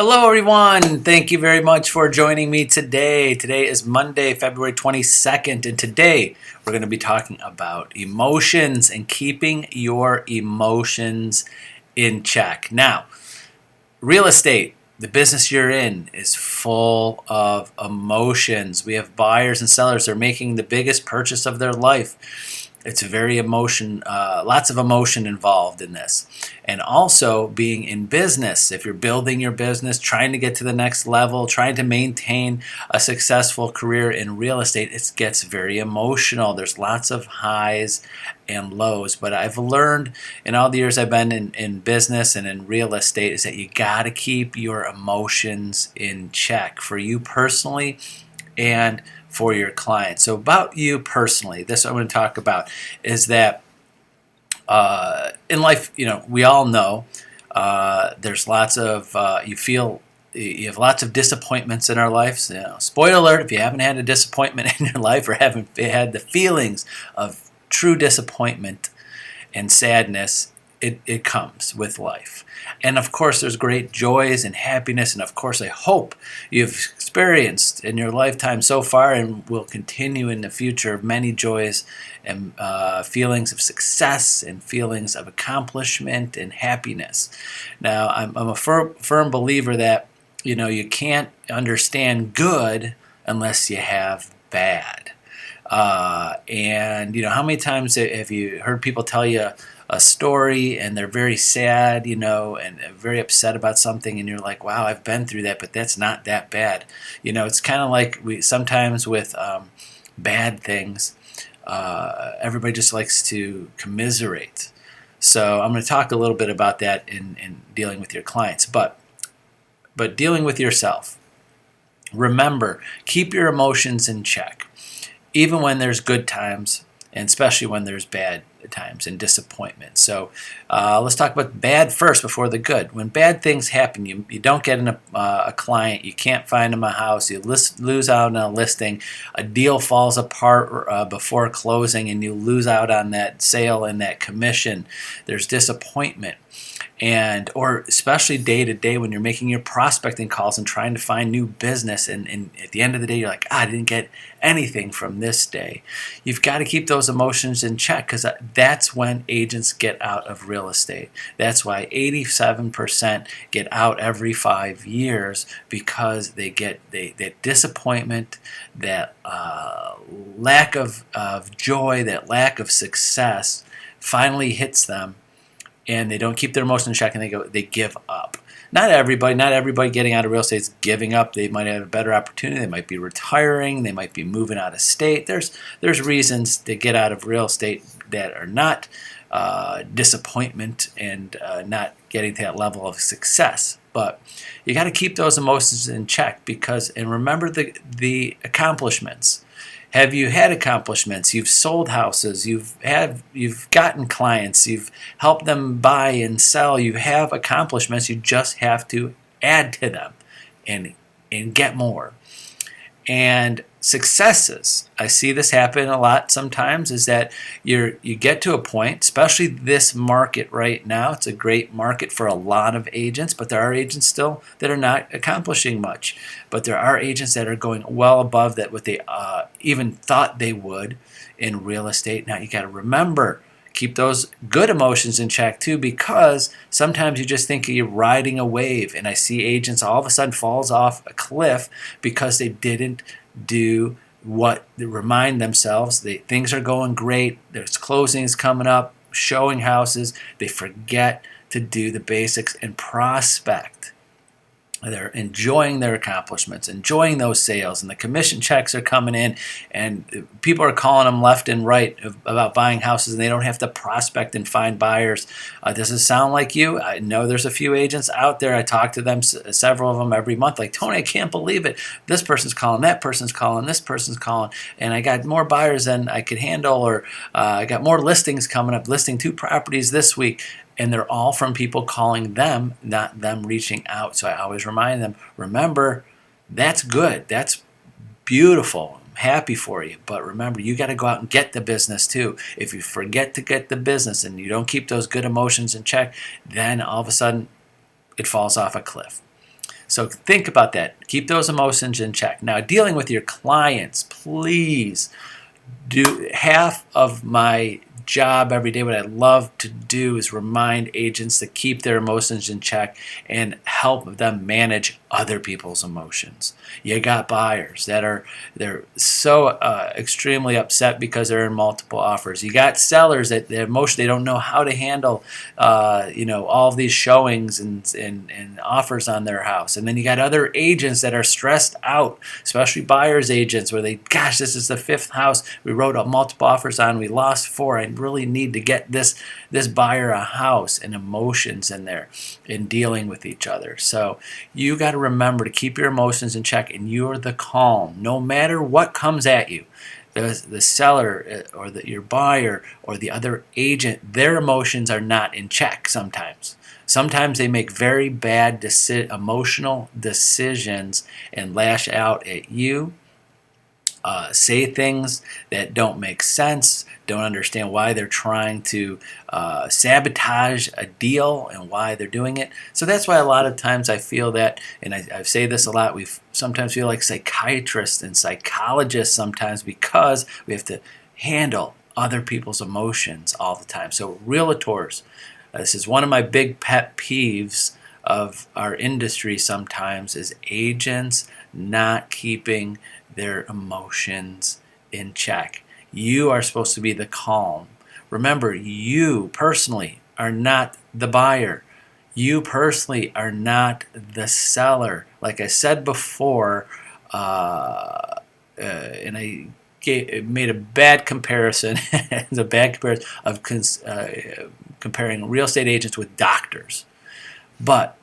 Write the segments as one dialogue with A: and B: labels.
A: Hello, everyone. Thank you very much for joining me today. Today is Monday, February 22nd, and today we're going to be talking about emotions and keeping your emotions in check. Now, real estate, the business you're in, is full of emotions. We have buyers and sellers that are making the biggest purchase of their life. It's lots of emotion involved in this. And also being in business, if you're building your business, trying to get to the next level, trying to maintain a successful career in real estate, it gets very emotional. There's lots of highs and lows. But I've learned in all the years I've been in business and in real estate is that you got to keep your emotions in check for you personally and for your clients. So about you personally, this I'm going to talk about is that in life, we all know there's lots of you have lots of disappointments in our lives. Spoiler alert: if you haven't had a disappointment in your life or haven't had the feelings of true disappointment and sadness, it comes with life. And of course, there's great joys and happiness, and of course, I hope you've experienced in your lifetime so far and will continue in the future many joys and feelings of success and feelings of accomplishment and happiness. Now, I'm a firm believer that you can't understand good unless you have bad. And how many times have you heard people tell you a story and they're very sad, and very upset about something, and you're like, wow, I've been through that, but that's not that bad. It's kind of like we sometimes with bad things, everybody just likes to commiserate. So I'm going to talk a little bit about that in dealing with your clients, but dealing with yourself. Remember, keep your emotions in check, even when there's good times, and especially when there's bad times and disappointment. So let's talk about bad first before the good. When bad things happen, you don't get a client, you can't find them a house, you lose out on a listing, a deal falls apart before closing, and you lose out on that sale and that commission. There's disappointment. Or especially day to day when you're making your prospecting calls and trying to find new business, and at the end of the day you're like, I didn't get anything from this day. You've got to keep those emotions in check, because that's when agents get out of real estate. That's why 87% get out every 5 years, because they get that disappointment, that lack of joy, that lack of success finally hits them, and they don't keep their emotions in check, and they give up. Not everybody getting out of real estate is giving up. They might have a better opportunity. They might be retiring. They might be moving out of state. There's reasons to get out of real estate that are not disappointment and not getting to that level of success. But you got to keep those emotions in check, and remember the accomplishments. Have you had accomplishments? You've sold houses. You've gotten clients. You've helped them buy and sell. You have accomplishments. You just have to add to them and get more. And successes, I see this happen a lot sometimes, is that you get to a point, especially this market right now. It's a great market for a lot of agents, but there are agents still that are not accomplishing much. But there are agents that are going well above that what they even thought they would in real estate. Now you got to remember, keep those good emotions in check too, because sometimes you just think you're riding a wave, and I see agents all of a sudden falls off a cliff because they didn't do what they remind themselves. Things are going great. There's closings coming up, showing houses. They forget to do the basics and prospect. They're enjoying their accomplishments, enjoying those sales, and the commission checks are coming in, and people are calling them left and right about buying houses, and they don't have to prospect and find buyers. Does it sound like you? I know there's a few agents out there. I talk to them, several of them every month, like, Tony, I can't believe it. This person's calling, that person's calling, this person's calling, and I got more buyers than I could handle, or I got more listings coming up, listing 2 properties this week. And they're all from people calling them, not them reaching out. So I always remind them, remember, that's good. That's beautiful. I'm happy for you. But remember, you got to go out and get the business too. If you forget to get the business and you don't keep those good emotions in check, then all of a sudden it falls off a cliff. So think about that. Keep those emotions in check. Now, dealing with your clients, please do half of my job every day. What I love to do is remind agents to keep their emotions in check and help them manage other people's emotions. You got buyers that they're so extremely upset because they're in multiple offers. You got sellers that they don't know how to handle all of these showings and offers on their house. And then you got other agents that are stressed out, especially buyers agents, where gosh, this is the fifth house we wrote up multiple offers on. We lost 4. I really need to get this buyer a house, and emotions in there in dealing with each other. So you got to remember to keep your emotions in check, and you're the calm no matter what comes at you. The seller or your buyer or the other agent, their emotions are not in check sometimes. Sometimes they make very bad emotional decisions and lash out at you. Say things that don't make sense, don't understand why they're trying to sabotage a deal and why they're doing it. So that's why a lot of times I feel that, and I say this a lot, we sometimes feel like psychiatrists and psychologists sometimes because we have to handle other people's emotions all the time. So realtors, this is one of my big pet peeves of our industry sometimes, is agents not keeping their emotions in check. You are supposed to be the calm. Remember, you personally are not the buyer. You personally are not the seller. Like I said before, and I made a bad comparison. It's a bad comparison of comparing real estate agents with doctors. But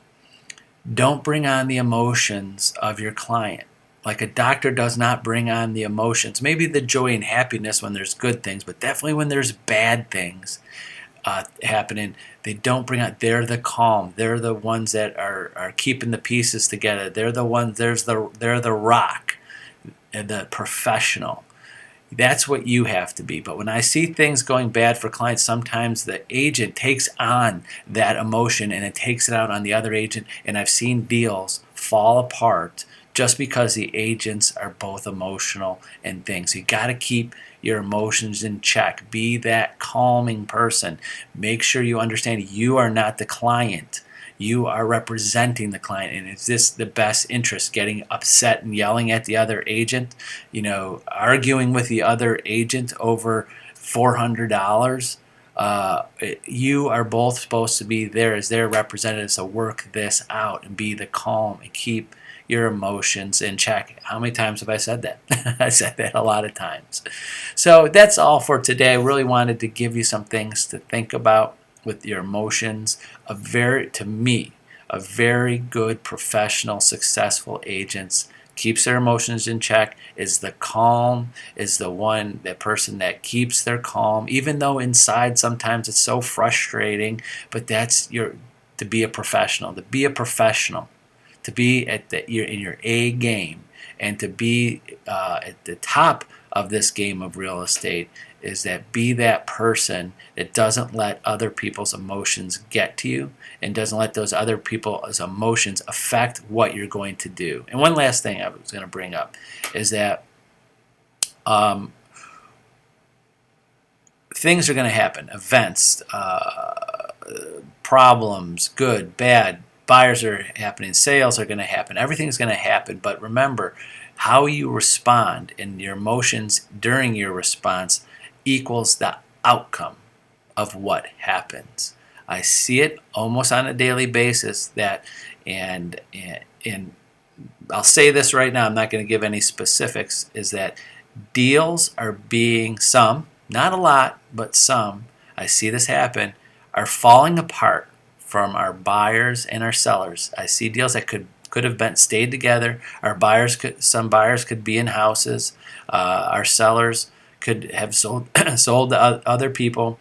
A: don't bring on the emotions of your client. Like a doctor does not bring on the emotions. Maybe the joy and happiness when there's good things, but definitely when there's bad things happening, they don't bring out. They're the calm. They're the ones that are keeping the pieces together. They're the ones. They're the rock, and the professional. That's what you have to be. But when I see things going bad for clients, sometimes the agent takes on that emotion and it takes it out on the other agent. And I've seen deals fall apart just because the agents are both emotional and things. So you got to keep your emotions in check. Be that calming person. Make sure you understand you are not the client. You are representing the client, and is this the best interest? Getting upset and yelling at the other agent, arguing with the other agent over $400. You are both supposed to be there as their representatives, so work this out and be the calm and keep your emotions in check. How many times have I said that? I said that a lot of times. So that's all for today. I really wanted to give you some things to think about with your emotions. To me, a very good professional, successful agent keeps their emotions in check, is the calm, is that person that keeps their calm, even though inside sometimes it's so frustrating. But that's to be a professional, to be in your A game, and to be at the top of this game of real estate, is that be that person that doesn't let other people's emotions get to you and doesn't let those other people's emotions affect what you're going to do. And one last thing I was going to bring up is that things are going to happen, events, problems, good, bad, buyers are happening, sales are going to happen, everything's going to happen. But remember, how you respond and your emotions during your response equals the outcome of what happens. I see it almost on a daily basis and I'll say this right now, I'm not going to give any specifics, is that deals are being, some, not a lot, but some, I see this happen, are falling apart from our buyers and our sellers. I see deals that could have stayed together. Some buyers could be in houses. Our sellers could have sold to other people,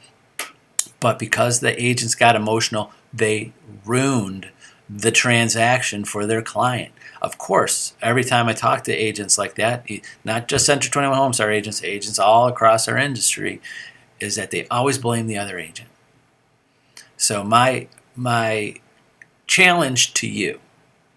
A: but because the agents got emotional, they ruined the transaction for their client. Of course, every time I talk to agents like that, not just Century 21 HomeStar agents all across our industry, is that they always blame the other agent. So my challenge to you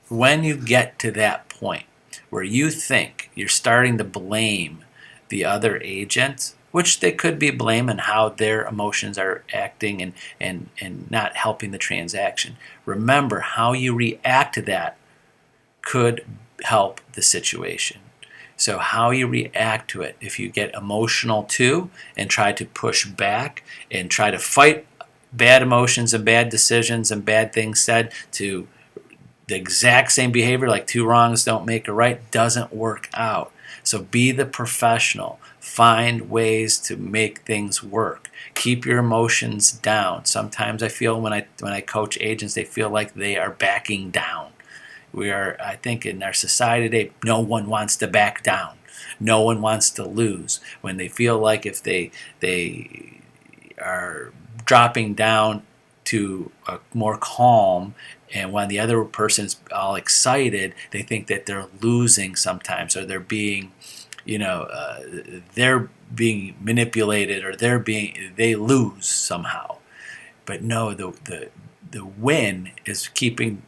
A: when you get to that point where you think you're starting to blame the other agent, which they could be blaming how their emotions are acting and not helping the transaction, remember how you react to that could help the situation. So how you react to it, if you get emotional too and try to push back and try to fight bad emotions and bad decisions and bad things said to the exact same behavior, like two wrongs don't make a right, doesn't work out. So be the professional. Find ways to make things work. Keep your emotions down. Sometimes I feel when I coach agents, they feel like they are backing down. We are, I think, in our society today, no one wants to back down. No one wants to lose. When they feel like if they are dropping down to a more calm, and when the other person's all excited, they think that they're losing sometimes, or they're being, they're being manipulated, or they lose somehow. But no, the win is keeping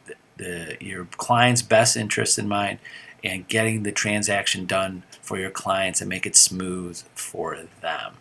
A: your client's best interest in mind and getting the transaction done for your clients and make it smooth for them.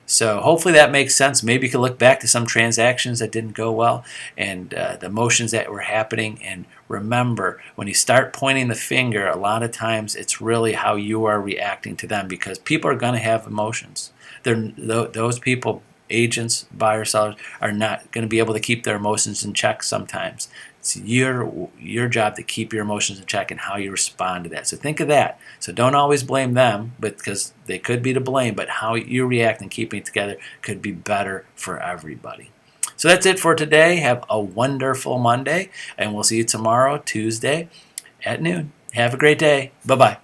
A: So hopefully that makes sense. Maybe you can look back to some transactions that didn't go well and the emotions that were happening. And remember, when you start pointing the finger, a lot of times it's really how you are reacting to them, because people are going to have emotions. Those people, agents, buyers, sellers, are not going to be able to keep their emotions in check sometimes. It's your job to keep your emotions in check and how you respond to that. So think of that. So don't always blame them, because they could be to blame, but how you react and keeping it together could be better for everybody. So that's it for today. Have a wonderful Monday, and we'll see you tomorrow, Tuesday at noon. Have a great day. Bye-bye.